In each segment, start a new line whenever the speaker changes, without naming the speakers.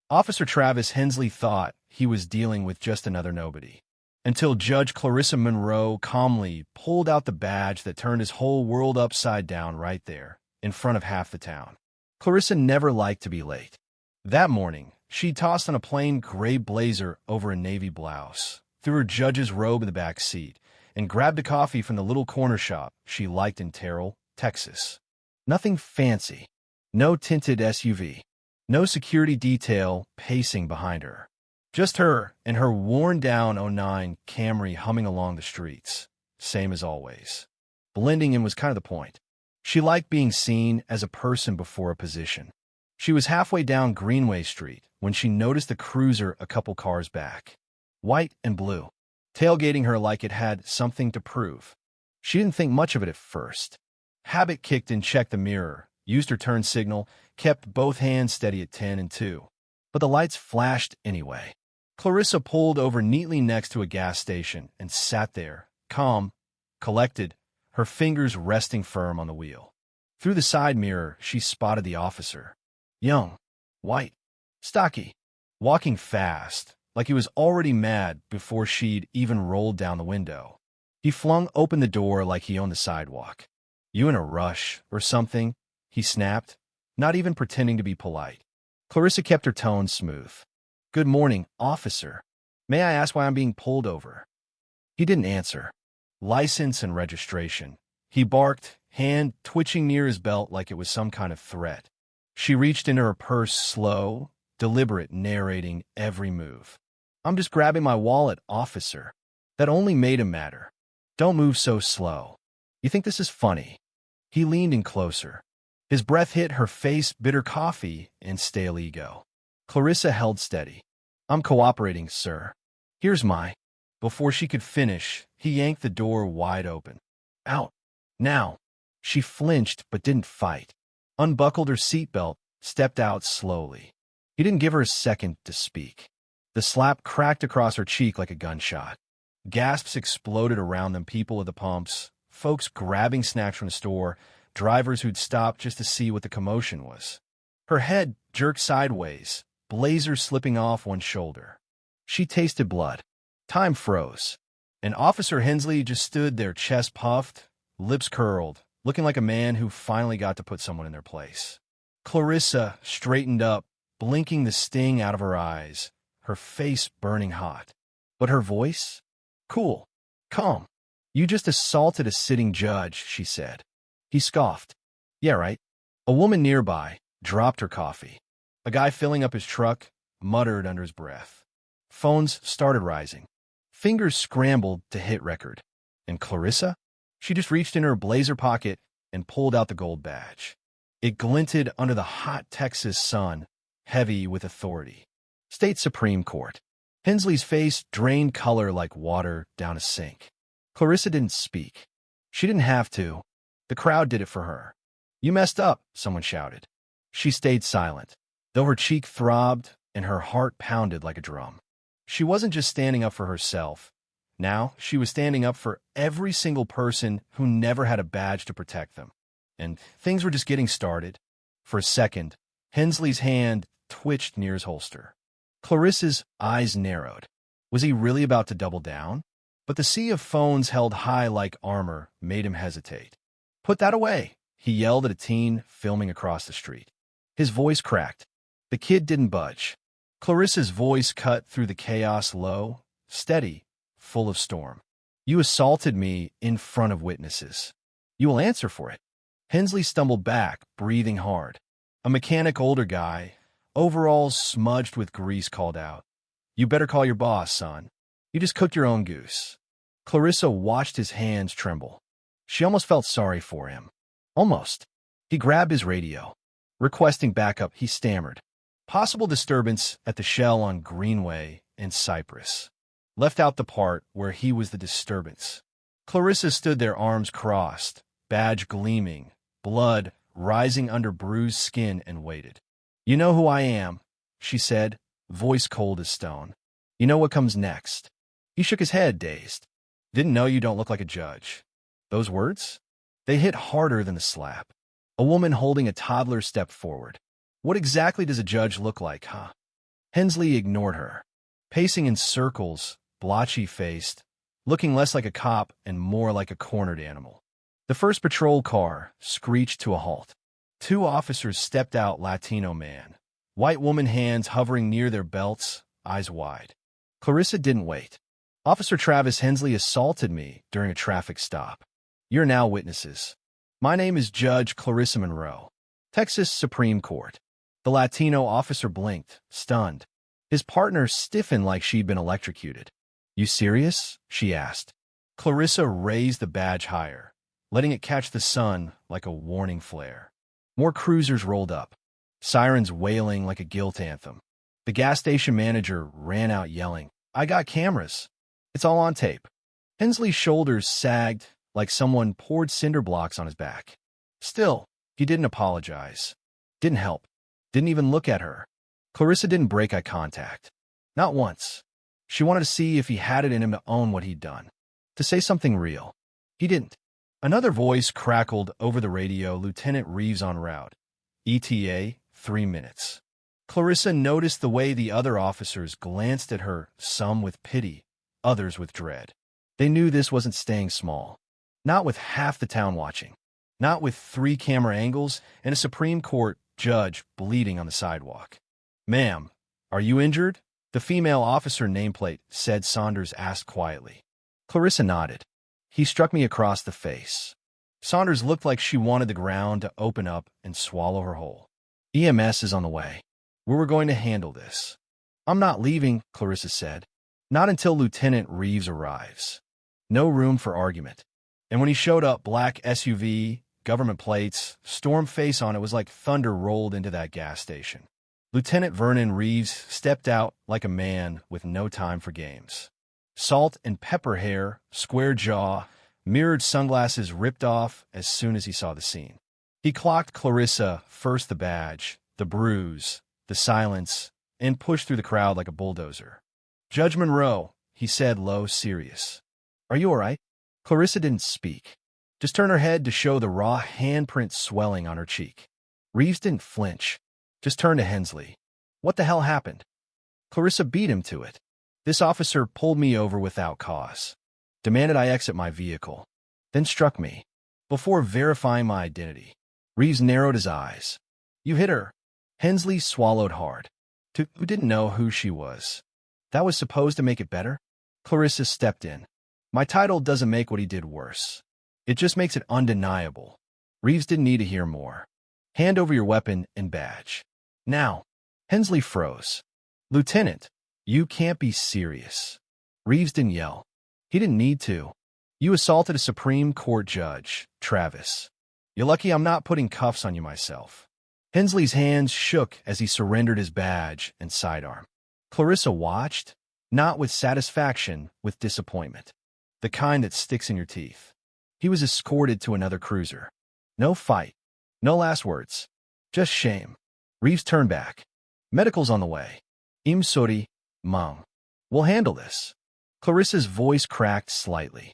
Officer Travis Hensley thought he was dealing with just another nobody, until Judge Clarissa Monroe calmly pulled out the badge that turned his whole world upside down right there, in front of half the town. Clarissa never liked to be late. That morning, she tossed on a plain gray blazer over a navy blouse, threw her judge's robe in the back seat, and grabbed a coffee from the little corner shop she liked in Terrell, Texas. Nothing fancy. No tinted SUV. No security detail pacing behind her. Just her and her worn-down '09 Camry humming along the streets. Same as always. Blending in was kind of the point. She liked being seen as a person before a position. She was halfway down Greenway Street when she noticed the cruiser a couple cars back. White and blue. Tailgating her like it had something to prove. She didn't think much of it at first. Habit kicked in, checked the mirror, used her turn signal, kept both hands steady at 10 and 2. But the lights flashed anyway. Clarissa pulled over neatly next to a gas station and sat there, calm, collected, her fingers resting firm on the wheel. Through the side mirror, she spotted the officer. Young, white, stocky, walking fast, like he was already mad before she'd even rolled down the window. He flung open the door like he owned the sidewalk. You in a rush or something? He snapped, not even pretending to be polite. Clarissa kept her tone smooth. Good morning, officer. May I ask why I'm being pulled over? He didn't answer. License and registration. He barked, hand twitching near his belt like it was some kind of threat. She reached into her purse, slow, deliberate, narrating every move. I'm just grabbing my wallet, officer. That only made him madder. Don't move so slow. You think this is funny? He leaned in closer. His breath hit her face, bitter coffee and stale ego. Clarissa held steady. I'm cooperating, sir. Here's my... Before she could finish, he yanked the door wide open. Out. Now. She flinched but didn't fight. Unbuckled her seatbelt, stepped out slowly. He didn't give her a second to speak. The slap cracked across her cheek like a gunshot. Gasps exploded around them, people at the pumps, folks grabbing snacks from the store, drivers who'd stopped just to see what the commotion was. Her head jerked sideways, blazer slipping off one shoulder. She tasted blood. Time froze. And Officer Hensley just stood there, chest puffed, lips curled, looking like a man who finally got to put someone in their place. Clarissa straightened up, blinking the sting out of her eyes, her face burning hot. But her voice? Cool. Calm. You just assaulted a sitting judge, she said. He scoffed. Yeah, right. A woman nearby dropped her coffee. A guy filling up his truck muttered under his breath. Phones started rising. Fingers scrambled to hit record. And Clarissa? She just reached in her blazer pocket and pulled out the gold badge. It glinted under the hot Texas sun, heavy with authority. State Supreme Court. Hensley's face drained color like water down a sink. Clarissa didn't speak. She didn't have to. The crowd did it for her. You messed up, someone shouted. She stayed silent, though her cheek throbbed and her heart pounded like a drum. She wasn't just standing up for herself. Now she was standing up for every single person who never had a badge to protect them. And things were just getting started. For a second, Hensley's hand twitched near his holster. Clarissa's eyes narrowed. Was he really about to double down? But the sea of phones held high like armor made him hesitate. Put that away, he yelled at a teen filming across the street. His voice cracked. The kid didn't budge. Clarissa's voice cut through the chaos, low, steady, full of storm. You assaulted me in front of witnesses. You will answer for it. Hensley stumbled back, breathing hard. A mechanic older guy, overalls smudged with grease, called out. You better call your boss, son. You just cooked your own goose. Clarissa watched his hands tremble. She almost felt sorry for him. Almost. He grabbed his radio. Requesting backup, he stammered. Possible disturbance at the Shell on Greenway and Cypress. Left out the part where he was the disturbance. Clarissa stood there, arms crossed, badge gleaming, blood rising under bruised skin, and waited. You know who I am, she said, voice cold as stone. You know what comes next. He shook his head, dazed. Didn't know you don't look like a judge. Those words? They hit harder than the slap. A woman holding a toddler stepped forward. What exactly does a judge look like, huh? Hensley ignored her, pacing in circles, blotchy-faced, looking less like a cop and more like a cornered animal. The first patrol car screeched to a halt. Two officers stepped out, Latino man, white woman, hands hovering near their belts, eyes wide. Clarissa didn't wait. Officer Travis, Hensley assaulted me during a traffic stop. You're now witnesses. My name is Judge Clarissa Monroe, Texas Supreme Court. The Latino officer blinked, stunned. His partner stiffened like she'd been electrocuted. You serious? She asked. Clarissa raised the badge higher, letting it catch the sun like a warning flare. More cruisers rolled up, sirens wailing like a guilt anthem. The gas station manager ran out yelling, I got cameras. It's all on tape. Hensley's shoulders sagged like someone poured cinder blocks on his back. Still, he didn't apologize. Didn't help. Didn't even look at her. Clarissa didn't break eye contact. Not once. She wanted to see if he had it in him to own what he'd done. To say something real. He didn't. Another voice crackled over the radio, Lieutenant Reeves en route. ETA, 3 minutes. Clarissa noticed the way the other officers glanced at her, some with pity, others with dread. They knew this wasn't staying small. Not with half the town watching. Not with 3 camera angles and a Supreme Court judge bleeding on the sidewalk. Ma'am, are you injured? The female officer nameplate said. Saunders asked quietly. Clarissa nodded. He struck me across the face. Saunders looked like she wanted the ground to open up and swallow her whole. EMS is on the way. We were going to handle this. I'm not leaving, Clarissa said. Not until Lieutenant Reeves arrives. No room for argument. And when he showed up, black SUV, government plates, storm face on it, was like thunder rolled into that gas station. Lieutenant Vernon Reeves stepped out like a man with no time for games. Salt and pepper hair, square jaw, mirrored sunglasses ripped off as soon as he saw the scene. He clocked Clarissa, first the badge, the bruise, the silence, and pushed through the crowd like a bulldozer. Judge Monroe, he said, low, serious. Are you all right? Clarissa didn't speak. Just turned her head to show the raw handprint swelling on her cheek. Reeves didn't flinch. Just turned to Hensley. What the hell happened? Clarissa beat him to it. This officer pulled me over without cause. Demanded I exit my vehicle. Then struck me. Before verifying my identity. Reeves narrowed his eyes. You hit her. Hensley swallowed hard. Who didn't know who she was. That was supposed to make it better? Clarissa stepped in. My title doesn't make what he did worse. It just makes it undeniable. Reeves didn't need to hear more. Hand over your weapon and badge. Now. Hensley froze. Lieutenant, you can't be serious. Reeves didn't yell. He didn't need to. You assaulted a Supreme Court judge, Travis. You're lucky I'm not putting cuffs on you myself. Hensley's hands shook as he surrendered his badge and sidearm. Clarissa watched, not with satisfaction, with disappointment. The kind that sticks in your teeth. He was escorted to another cruiser. No fight. No last words. Just shame. Reeves turned back. Medical's on the way. I'm sorry, Mom. We'll handle this. Clarissa's voice cracked slightly.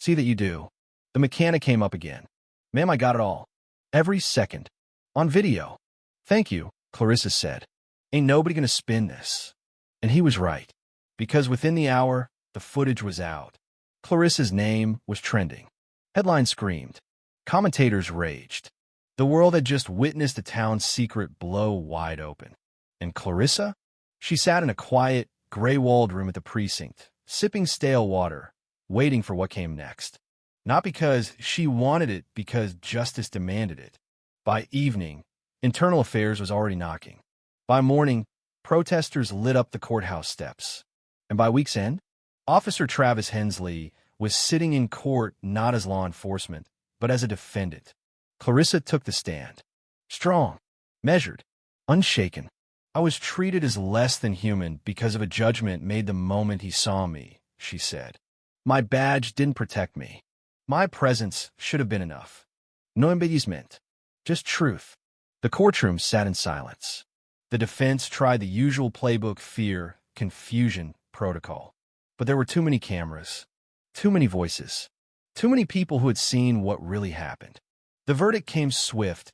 See that you do. The mechanic came up again. Ma'am, I got it all. Every second. On video. Thank you, Clarissa said. Ain't nobody gonna spin this. And he was right. Because within the hour, the footage was out. Clarissa's name was trending. Headlines screamed. Commentators raged. The world had just witnessed a town secret blow wide open. And Clarissa? She sat in a quiet, gray-walled room at the precinct, sipping stale water, waiting for what came next. Not because she wanted it, because justice demanded it. By evening, internal affairs was already knocking. By morning, protesters lit up the courthouse steps. And by week's end, Officer Travis Hensley was sitting in court not as law enforcement, but as a defendant. Clarissa took the stand. Strong, measured, unshaken. I was treated as less than human because of a judgment made the moment he saw me, she said. My badge didn't protect me. My presence should have been enough. No embellishment, just truth. The courtroom sat in silence. The defense tried the usual playbook: fear, confusion, protocol. But there were too many cameras, too many voices, too many people who had seen what really happened. The verdict came swift: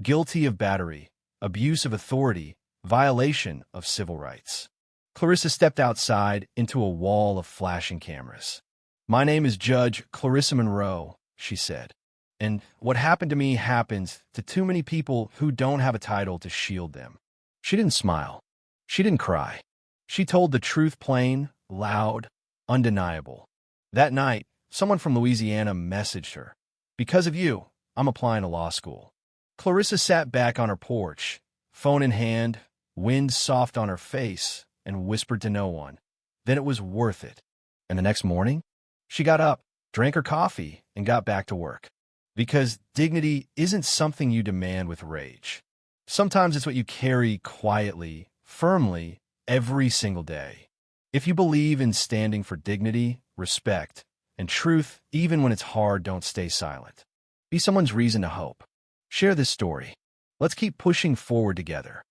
guilty of battery, abuse of authority, violation of civil rights. Clarissa stepped outside into a wall of flashing cameras. "My name is Judge Clarissa Monroe," she said. "And what happened to me happens to too many people who don't have a title to shield them." She didn't smile. She didn't cry. She told the truth plain, loud, undeniable. That night, someone from Louisiana messaged her. "Because of you, I'm applying to law school." Clarissa sat back on her porch, phone in hand, wind soft on her face, and whispered to no one. Then it was worth it. And the next morning, she got up, drank her coffee, and got back to work. Because dignity isn't something you demand with rage. Sometimes it's what you carry quietly, firmly, every single day. If you believe in standing for dignity, respect, and truth, even when it's hard, don't stay silent. Be someone's reason to hope. Share this story. Let's keep pushing forward together.